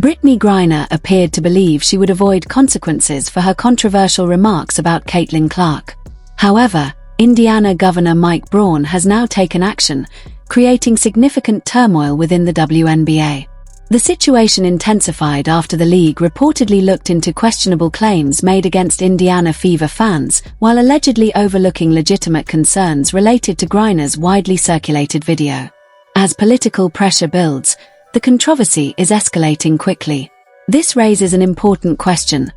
Brittney Griner appeared to believe she would avoid consequences for her controversial remarks about Caitlin Clark. However, Indiana Governor Mike Braun has now taken action, creating significant turmoil within the WNBA. The situation intensified after the league reportedly looked into questionable claims made against Indiana Fever fans, while allegedly overlooking legitimate concerns related to Griner's widely circulated video. As political pressure builds, the controversy is escalating quickly. This raises an important question.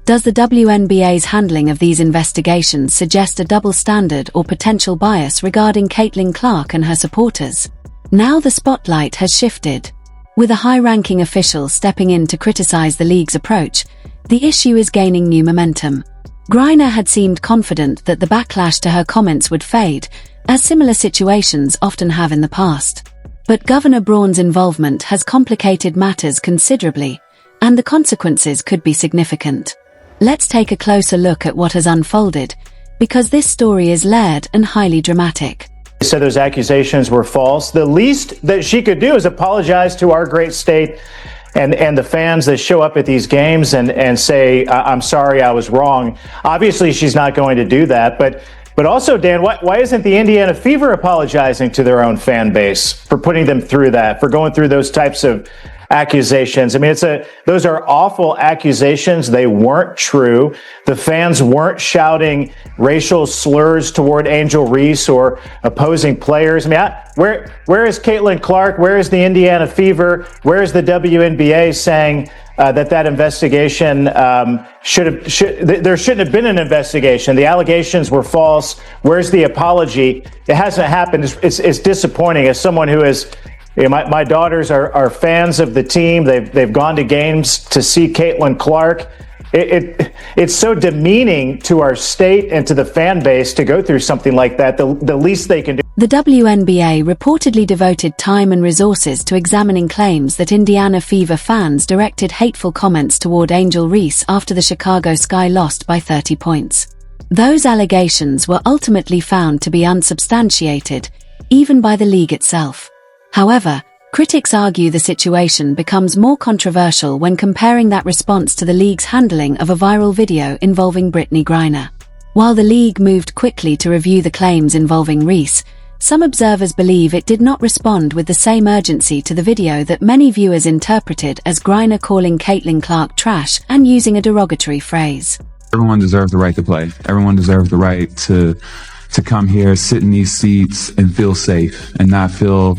Does the WNBA's handling of these investigations suggest a double standard or potential bias regarding Caitlin Clark and her supporters? Now the spotlight has shifted. With a high-ranking official stepping in to criticize the league's approach, the issue is gaining new momentum. Griner had seemed confident that the backlash to her comments would fade, as similar situations often have in the past. But Governor Braun's involvement has complicated matters considerably, and the consequences could be significant. Let's take a closer look at what has unfolded, because this story is layered and highly dramatic. He said those accusations were false. The least that she could do is apologize to our great state and the fans that show up at these games and say, I'm sorry, I was wrong. Obviously, she's not going to do that, but also, Dan, why isn't the Indiana Fever apologizing to their own fan base for putting them through that, for going through those types of accusations? I mean, those are awful accusations. They weren't true. The fans weren't shouting racial slurs toward Angel Reese or opposing players. I mean, where is Caitlin Clark? Where is the Indiana Fever? Where is the WNBA saying that investigation there shouldn't have been an investigation? The allegations were false. Where's the apology? It hasn't happened. It's disappointing. As someone who is, my daughters are fans of the team. They've gone to games to see Caitlin Clark. It's so demeaning to our state and to the fan base to go through something like that. The least they can do. The WNBA reportedly devoted time and resources to examining claims that Indiana Fever fans directed hateful comments toward Angel Reese after the Chicago Sky lost by 30 points. Those allegations were ultimately found to be unsubstantiated, even by the league itself. However, critics argue the situation becomes more controversial when comparing that response to the league's handling of a viral video involving Brittney Griner. While the league moved quickly to review the claims involving Reese, some observers believe it did not respond with the same urgency to the video that many viewers interpreted as Griner calling Caitlin Clark trash and using a derogatory phrase. Everyone deserves the right to play. Everyone deserves the right to come here, sit in these seats and feel safe and not feel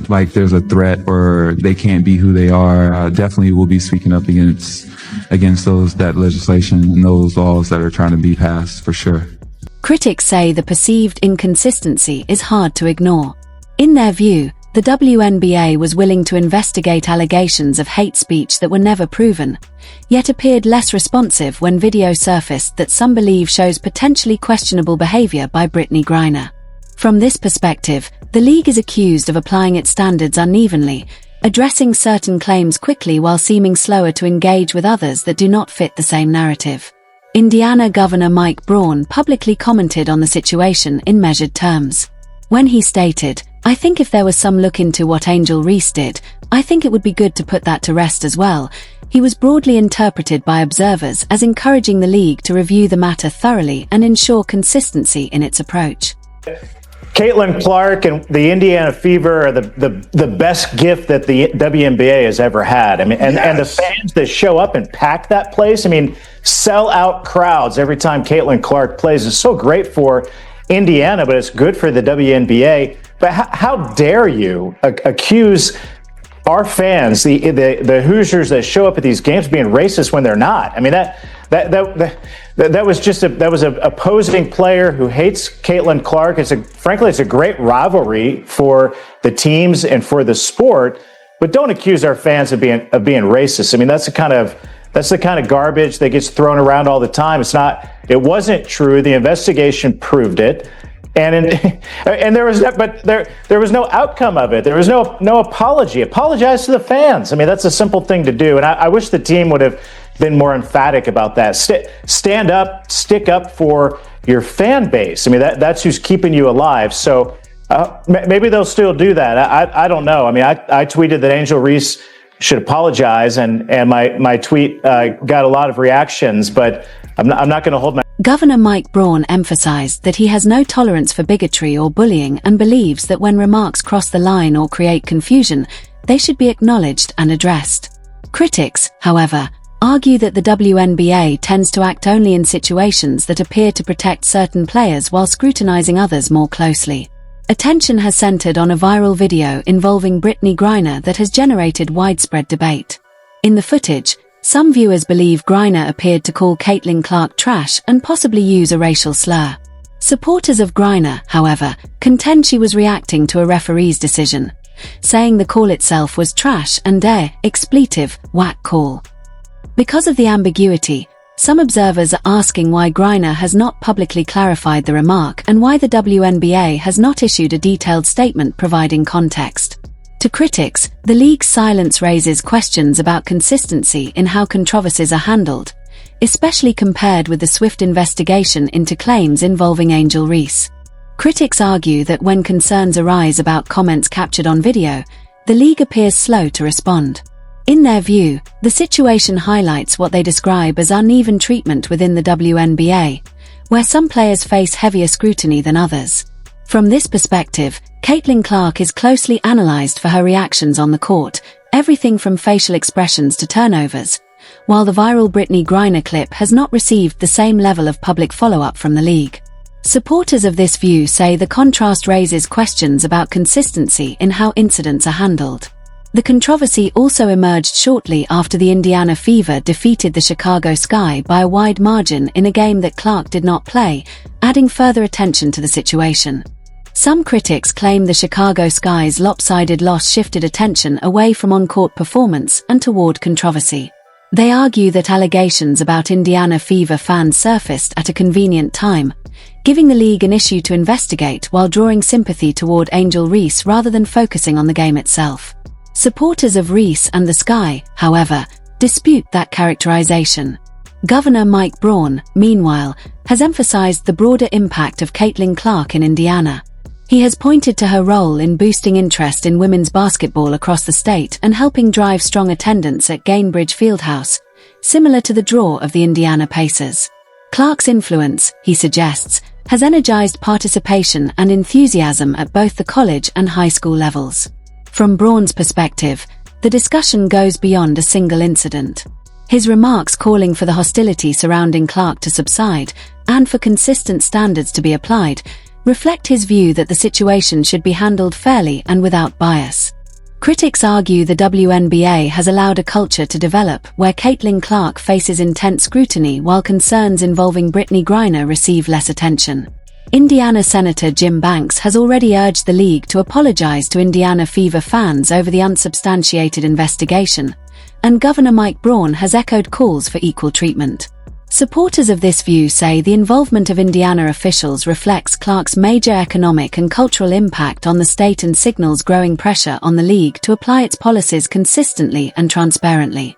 like there's a threat or they can't be who they are. Definitely will be speaking up against that legislation and those laws that are trying to be passed, for sure. Critics say the perceived inconsistency is hard to ignore. In their view, the WNBA was willing to investigate allegations of hate speech that were never proven, yet appeared less responsive when video surfaced that some believe shows potentially questionable behavior by Brittney Griner. From this perspective, the league is accused of applying its standards unevenly, addressing certain claims quickly while seeming slower to engage with others that do not fit the same narrative. Indiana Governor Mike Braun publicly commented on the situation in measured terms. When he stated, "I think if there was some look into what Angel Reese did, I think it would be good to put that to rest as well," he was broadly interpreted by observers as encouraging the league to review the matter thoroughly and ensure consistency in its approach. Caitlin Clark and the Indiana Fever are the best gift that the WNBA has ever had. I mean, and the fans that show up and pack that place, I mean, sell out crowds every time Caitlin Clark plays. It's so great for Indiana, but it's good for the WNBA. But how dare you accuse our fans, the Hoosiers that show up at these games, being racist when they're not? I mean, that was just an opposing player who hates Caitlin Clark. Frankly, it's a great rivalry for the teams and for the sport. But don't accuse our fans of being racist. I mean, that's the kind of garbage that gets thrown around all the time. It wasn't true. The investigation proved it. And there was no outcome of it. There was no apology. Apologize to the fans. I mean, that's a simple thing to do. And I wish the team would have been more emphatic about that. Stand up, stick up for your fan base. I mean, that's who's keeping you alive. So maybe they'll still do that. I don't know. I mean, I tweeted that Angel Reese should apologize. And my tweet got a lot of reactions, but I'm not going to hold my. Governor Mike Braun emphasized that he has no tolerance for bigotry or bullying and believes that when remarks cross the line or create confusion, they should be acknowledged and addressed. Critics, however, argue that the WNBA tends to act only in situations that appear to protect certain players while scrutinizing others more closely. Attention has centered on a viral video involving Brittney Griner that has generated widespread debate. In the footage, some viewers believe Griner appeared to call Caitlin Clark trash and possibly use a racial slur. Supporters of Griner, however, contend she was reacting to a referee's decision, saying the call itself was trash and expletive, whack call. Because of the ambiguity, some observers are asking why Griner has not publicly clarified the remark and why the WNBA has not issued a detailed statement providing context. To critics, the league's silence raises questions about consistency in how controversies are handled, especially compared with the swift investigation into claims involving Angel Reese. Critics argue that when concerns arise about comments captured on video, the league appears slow to respond. In their view, the situation highlights what they describe as uneven treatment within the WNBA, where some players face heavier scrutiny than others. From this perspective, Caitlin Clark is closely analyzed for her reactions on the court, everything from facial expressions to turnovers, while the viral Brittney Griner clip has not received the same level of public follow-up from the league. Supporters of this view say the contrast raises questions about consistency in how incidents are handled. The controversy also emerged shortly after the Indiana Fever defeated the Chicago Sky by a wide margin in a game that Clark did not play, adding further attention to the situation. Some critics claim the Chicago Sky's lopsided loss shifted attention away from on-court performance and toward controversy. They argue that allegations about Indiana Fever fans surfaced at a convenient time, giving the league an issue to investigate while drawing sympathy toward Angel Reese rather than focusing on the game itself. Supporters of Reese and the Sky, however, dispute that characterization. Governor Mike Braun, meanwhile, has emphasized the broader impact of Caitlin Clark in Indiana. He has pointed to her role in boosting interest in women's basketball across the state and helping drive strong attendance at Gainbridge Fieldhouse, similar to the draw of the Indiana Pacers. Clark's influence, he suggests, has energized participation and enthusiasm at both the college and high school levels. From Braun's perspective, the discussion goes beyond a single incident. His remarks calling for the hostility surrounding Clark to subside and for consistent standards to be applied reflect his view that the situation should be handled fairly and without bias. Critics argue the WNBA has allowed a culture to develop where Caitlin Clark faces intense scrutiny while concerns involving Brittney Griner receive less attention. Indiana Senator Jim Banks has already urged the league to apologize to Indiana Fever fans over the unsubstantiated investigation, and Governor Mike Braun has echoed calls for equal treatment. Supporters of this view say the involvement of Indiana officials reflects Clark's major economic and cultural impact on the state and signals growing pressure on the league to apply its policies consistently and transparently.